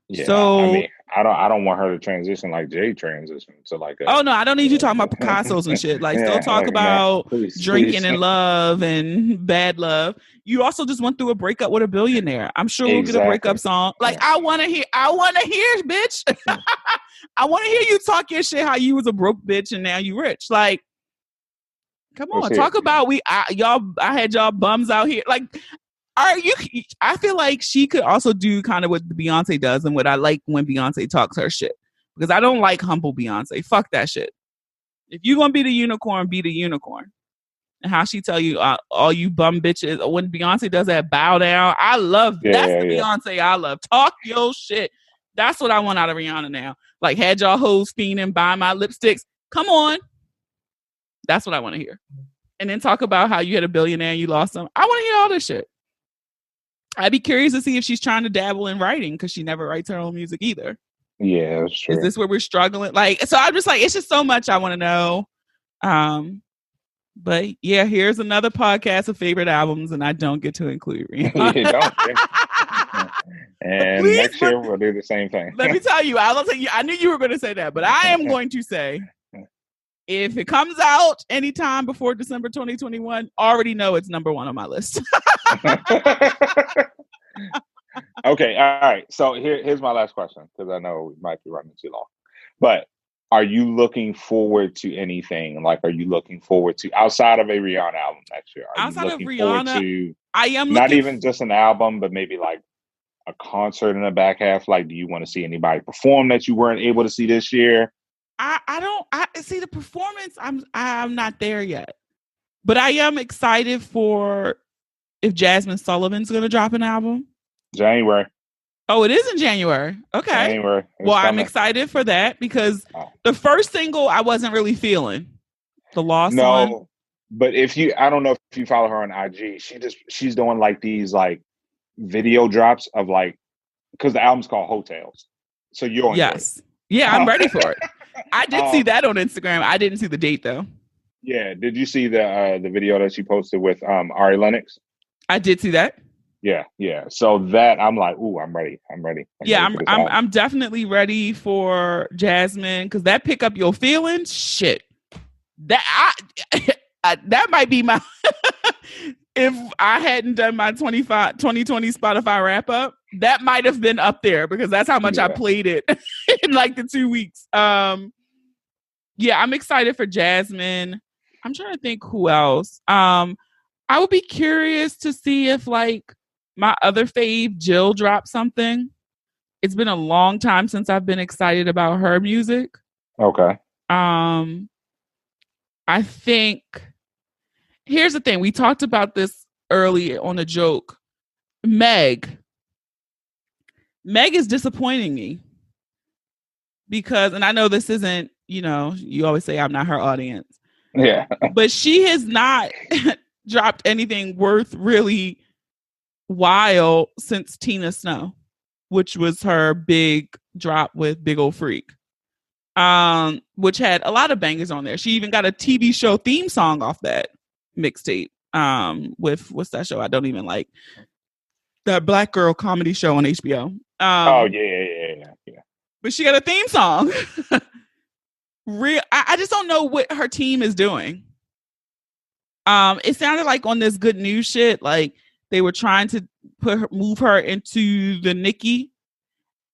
Yeah. So, I mean, I don't want her to transition like Jay transitioned to like oh no, I don't need you talking about Picasso's and shit. Like, still talk about drinking and love and bad love. You also just went through a breakup with a billionaire. I'm sure we'll get a breakup song. Like, I want to hear, bitch. I want to hear you talk your shit how you was a broke bitch and now you rich. Like, come on, talk about I had y'all bums out here. Like, I feel like she could also do kind of what Beyonce does and what I like when Beyonce talks her shit. Because I don't like humble Beyonce. Fuck that shit. If you're gonna be the unicorn, be the unicorn. And how she tell you, all you bum bitches, when Beyonce does that bow down, I love, that's the Beyonce I love. Talk your shit. That's what I want out of Rihanna now. Like, had y'all hoes fiending, buy my lipsticks. Come on. That's what I want to hear. And then talk about how you had a billionaire and you lost them. I want to hear all this shit. I'd be curious to see if she's trying to dabble in writing, because she never writes her own music either. Yeah, that's true. Is this where we're struggling? Like, so I'm just like, it's just so much I want to know. But yeah, here's another podcast of favorite albums, and I don't get to include Rihanna. You don't. And please, next year we'll do the same thing. Let me tell you, I knew you were going to say that, but I am going to say, if it comes out anytime before December 2021, already know it's number one on my list. Okay, all right. So here's my last question, because I know we might be running too long. But are you looking forward to anything? Like, are you looking forward to, outside of a Rihanna album next year? Outside of Rihanna, I am not even just an album, but maybe like a concert in the back half. Like, do you want to see anybody perform that you weren't able to see this year? I see the performance. I'm not there yet, but I am excited for if Jasmine Sullivan's going to drop an album. January. Oh, it is in January. Okay. January. Well, I'm excited for that, because the first single I wasn't really feeling. The Lost one. But I don't know if you follow her on IG. She's doing like these like video drops of like, because the album's called Hotels. So you're yes. Yeah, I'm ready for it. I did see that on Instagram. I didn't see the date though. Yeah. Did you see the video that she posted with Ari Lennox? I did see that. Yeah. So that I'm like, ooh, I'm ready. I'm ready I'm definitely ready for Jasmine, because that Pick Up Your Feelings, shit. That that might be my if I hadn't done my 2020 Spotify wrap up, that might have been up there, because that's how much I played it in like the 2 weeks. I'm excited for Jasmine. I'm trying to think who else. I would be curious to see if like my other fave, Jill, dropped something. It's been a long time since I've been excited about her music. Okay. I think, here's the thing. We talked about this early on a joke. Meg is disappointing me, because, and I know this isn't, you always say I'm not her audience. Yeah. But she has not dropped anything worth really while since Tina Snow, which was her big drop with Big Ol' Freak, which had a lot of bangers on there. She even got a TV show theme song off that mixtape, with, what's that show I don't even like, that black girl comedy show on HBO. Yeah. But she got a theme song. I just don't know what her team is doing. It sounded like on this Good News shit, like they were trying to move her into the Nicki.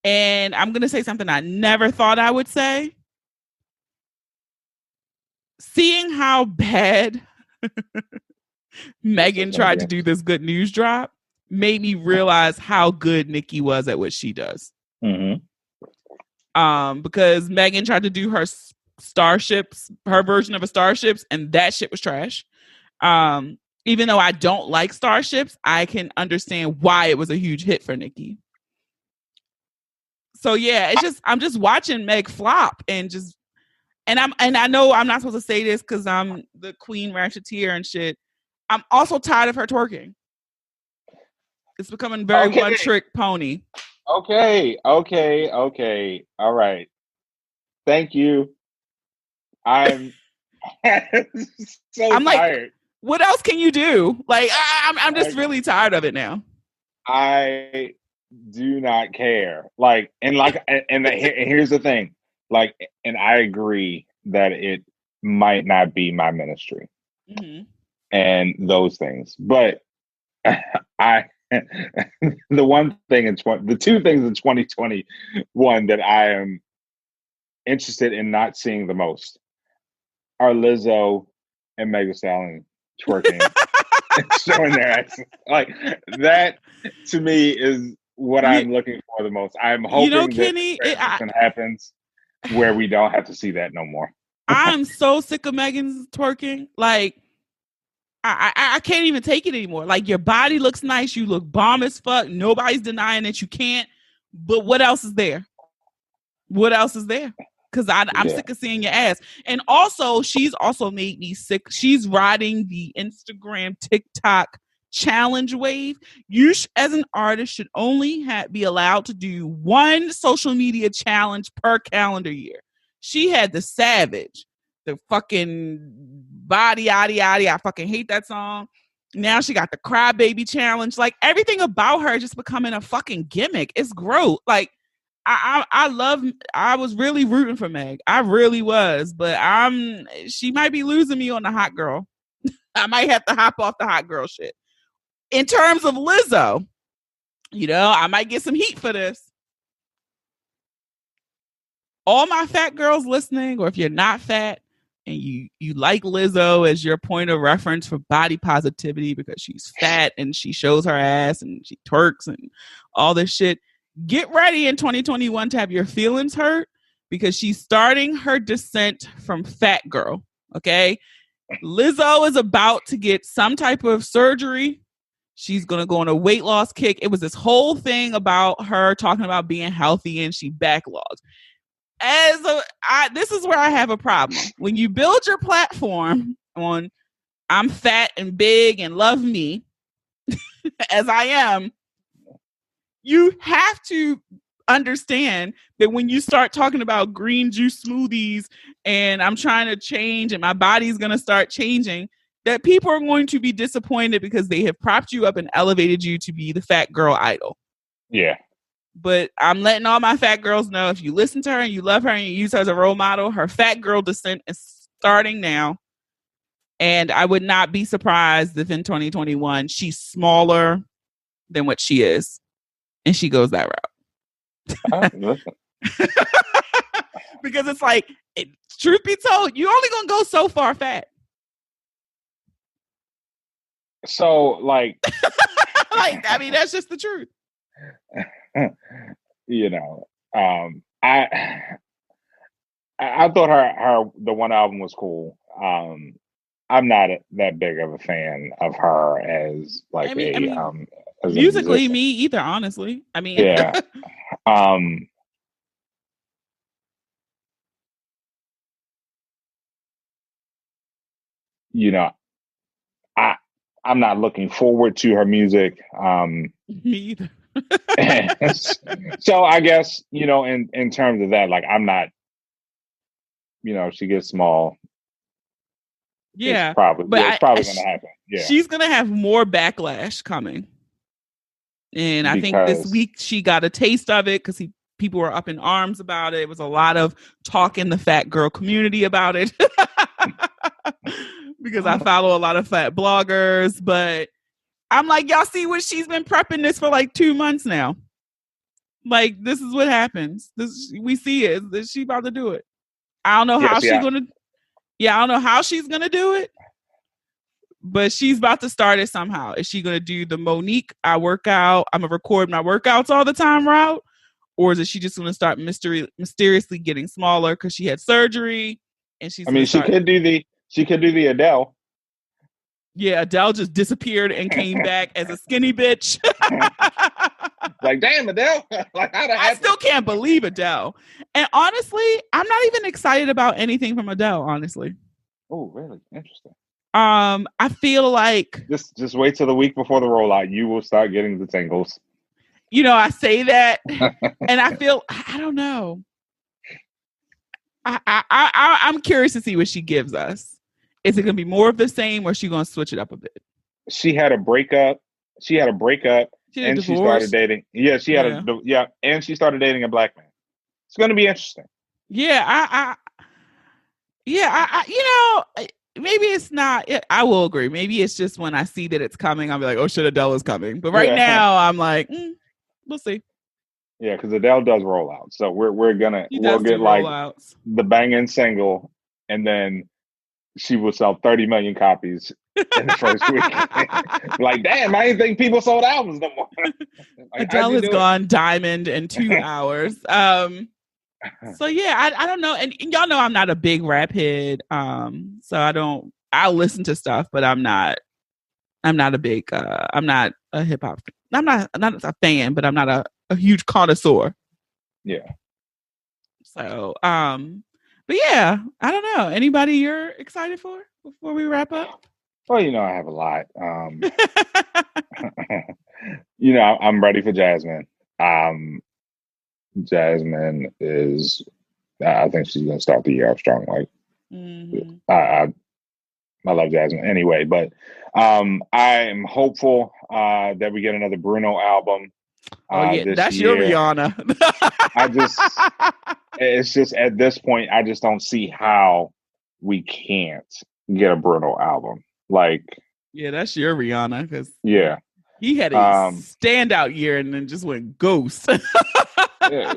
And I'm going to say something I never thought I would say. Seeing how bad Megan tried to do this Good News drop made me realize how good Nicki was at what she does. Mm-hmm. Because Megan tried to do her Starships, her version of a Starships, and that shit was trash. Even though I don't like Starships, I can understand why it was a huge hit for Nicki. So yeah, I'm just watching Meg flop, and I know I'm not supposed to say this because I'm the queen ratcheteer and shit. I'm also tired of her twerking. It's becoming very one trick pony. Okay. All right. Thank you. I'm I'm tired. Like, what else can you do? Like, I'm just really tired of it now. I do not care. And here's the thing. And I agree that it might not be my ministry, and those things. But the two things in 2021 that I am interested in not seeing the most are Lizzo and Megan Thee Stallion twerking, showing their ass. Like, that to me is what I'm looking for the most. I'm hoping Kenny, that happens where we don't have to see that no more. I'm so sick of Megan's twerking. Like, I can't even take it anymore. Like, your body looks nice. You look bomb as fuck. Nobody's denying that you can't. But what else is there? What else is there? Because I'm sick of seeing your ass. And also, she's also made me sick. She's riding the Instagram, TikTok challenge wave. You, as an artist, should only be allowed to do one social media challenge per calendar year. She had the Savage, the fucking body, yaddy, yaddy. I fucking hate that song. Now she got the Crybaby challenge. Like, everything about her just becoming a fucking gimmick. It's gross. Like, I was really rooting for Meg. I really was, but she might be losing me on the hot girl. I might have to hop off the hot girl shit. In terms of Lizzo, I might get some heat for this. All my fat girls listening, or if you're not fat and you like Lizzo as your point of reference for body positivity because she's fat and she shows her ass and she twerks and all this shit, get ready in 2021 to have your feelings hurt because she's starting her descent from fat girl. Okay. Lizzo is about to get some type of surgery. She's going to go on a weight loss kick. It was this whole thing about her talking about being healthy and she backlogged. This is where I have a problem. When you build your platform on I'm fat and big and love me as I am, you have to understand that when you start talking about green juice smoothies and I'm trying to change and my body's going to start changing, that people are going to be disappointed because they have propped you up and elevated you to be the fat girl idol. Yeah. But I'm letting all my fat girls know, if you listen to her and you love her and you use her as a role model, her fat girl descent is starting now. And I would not be surprised if in 2021 she's smaller than what she is. And she goes that route. Because it's like, truth be told, you're only going to go so far fat. So, like, I mean, that's just the truth. I thought her the one album was cool. I'm not that big of a fan of her as like as musically, me either. Honestly, I mean, yeah. I'm not looking forward to her music. Me either. So I guess, in terms of that, like, I'm not, she gets small. Yeah. It's probably going to happen. Yeah. She's going to have more backlash coming. And I think this week she got a taste of it because people were up in arms about it. It was a lot of talk in the fat girl community about it. Because I follow a lot of fat bloggers, but I'm like, y'all see what she's been prepping this for like 2 months now. Like, this is what happens. We see it. She's about to do it. I don't know how she's gonna. Yeah, I don't know how she's gonna do it, but she's about to start it somehow. Is she gonna do the Monique? I'm gonna record my workouts all the time route, or is she just gonna start mysteriously getting smaller because she had surgery and she's? She could do the Adele. Yeah, Adele just disappeared and came back as a skinny bitch. Like, damn, Adele. Like, I still can't believe Adele. And honestly, I'm not even excited about anything from Adele, honestly. Oh, really? Interesting. I feel like just wait till the week before the rollout. You will start getting the tingles. I say that and I feel, I don't know. I'm curious to see what she gives us. Is it going to be more of the same, or is she going to switch it up a bit? She had a breakup. And she started dating. Yeah, and she started dating a black man. It's going to be interesting. Yeah, maybe it's not. I will agree. Maybe it's just when I see that it's coming, I'll be like, oh shit, Adele is coming. But right now, I'm like, we'll see. Yeah, because Adele does roll out. So we'll get like the banging single, and then she will sell 30 million copies in the first week. Like, damn, I didn't think people sold albums no more. Like, Adele has gone diamond in 2 hours. So yeah, I don't know, and y'all know I'm not a big rap head, so I'll listen to stuff, but I'm not a big I'm not a hip hop. I'm not a fan, but I'm not a huge connoisseur. Yeah. So but yeah, I don't know. Anybody you're excited for before we wrap up? Well, I have a lot. I'm ready for Jasmine. Jasmine is, I think she's going to start the year off strong. Like, I love Jasmine anyway, but I'm hopeful that we get another Bruno album. Oh yeah, this that's year. your Rihanna. It's just at this point, I just don't see how we can't get a Bruno album. Like, yeah, that's your Rihanna because yeah, he had a standout year and then just went ghost. Yeah.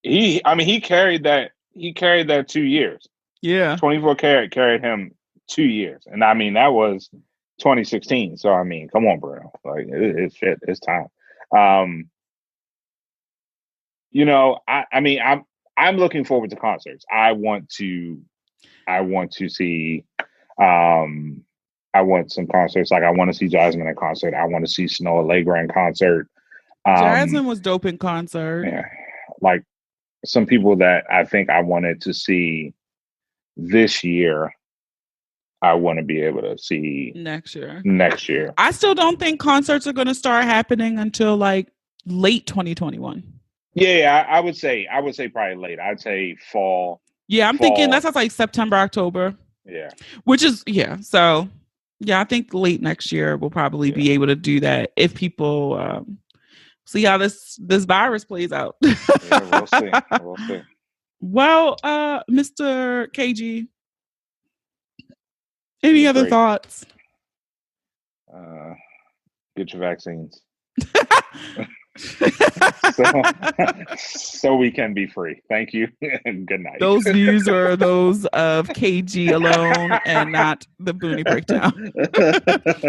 He carried that. He carried that 2 years. Yeah, 24 Karat carried him 2 years, and that was 2016. So come on, Bruno. Like it's shit. It's time. I'm looking forward to concerts. I want to see. I want some concerts. Like I want to see Jasmine in concert. I want to see Snow Allegra in concert. Jasmine was dope in concert. Yeah, like some people that I think I wanted to see this year, I want to be able to see next year. I still don't think concerts are going to start happening until like late 2021. Yeah, I would say probably late. I'd say fall. Yeah, I'm thinking that's like September, October. Yeah. Which is, yeah. So, yeah, I think late next year we'll probably be able to do that if people see how this virus plays out. Yeah, we'll see. Well, Mr. KG, any other thoughts? Get your vaccines. so we can be free. Thank you and good night. Those views are those of KG alone and not the Boonie Breakdown.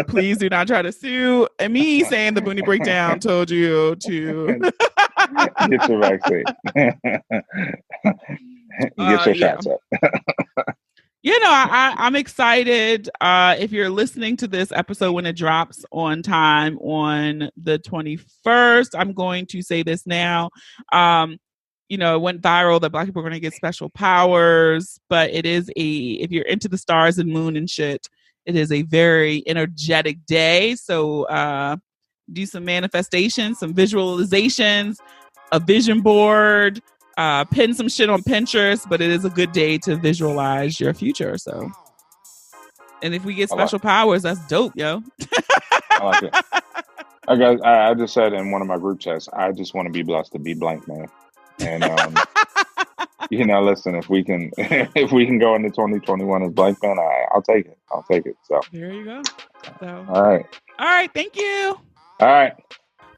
Please do not try to sue. And me saying the Boonie Breakdown told you to get your vaccine. Get your shots up. I'm excited. If you're listening to this episode when it drops on time on the 21st, I'm going to say this now. It went viral that Black people are going to get special powers, but it is if you're into the stars and moon and shit, it is a very energetic day. So do some manifestations, some visualizations, a vision board. Pin some shit on Pinterest, but it is a good day to visualize your future. So, and if we get special powers, that's dope, yo. I like it. I just said in one of my group chats, I just want to be blessed to be blank, man. And listen, if we can go into 2021 as blank man, I'll take it. So there you go. So all right. Thank you.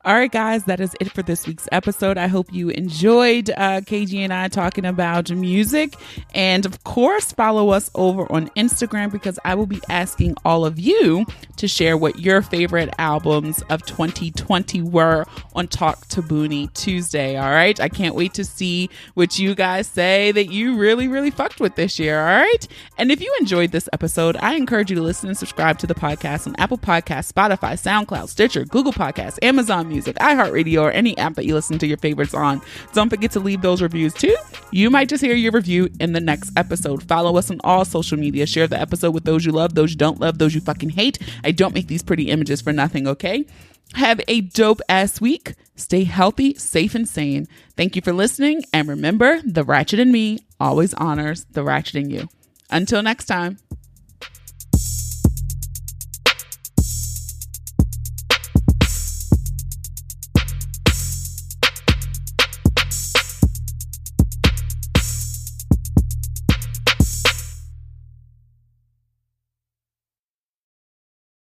All right, guys, that is it for this week's episode. I hope you enjoyed KG and I talking about music. And of course, follow us over on Instagram because I will be asking all of you to share what your favorite albums of 2020 were on Talk to Boonie Tuesday. All right. I can't wait to see what you guys say that you really, really fucked with this year. All right. And if you enjoyed this episode, I encourage you to listen and subscribe to the podcast on Apple Podcasts, Spotify, SoundCloud, Stitcher, Google Podcasts, Amazon Music, iHeartRadio, or any app that you listen to your favorites on. Don't forget to leave those reviews too. You might just hear your review in the next episode. Follow us on all social media. Share the episode with those you love, those you don't love, those you fucking hate. I don't make these pretty images for nothing, okay? Have a dope ass week. Stay healthy, safe, and sane. Thank you for listening. And remember, the ratchet in me always honors the ratchet in you. Until next time.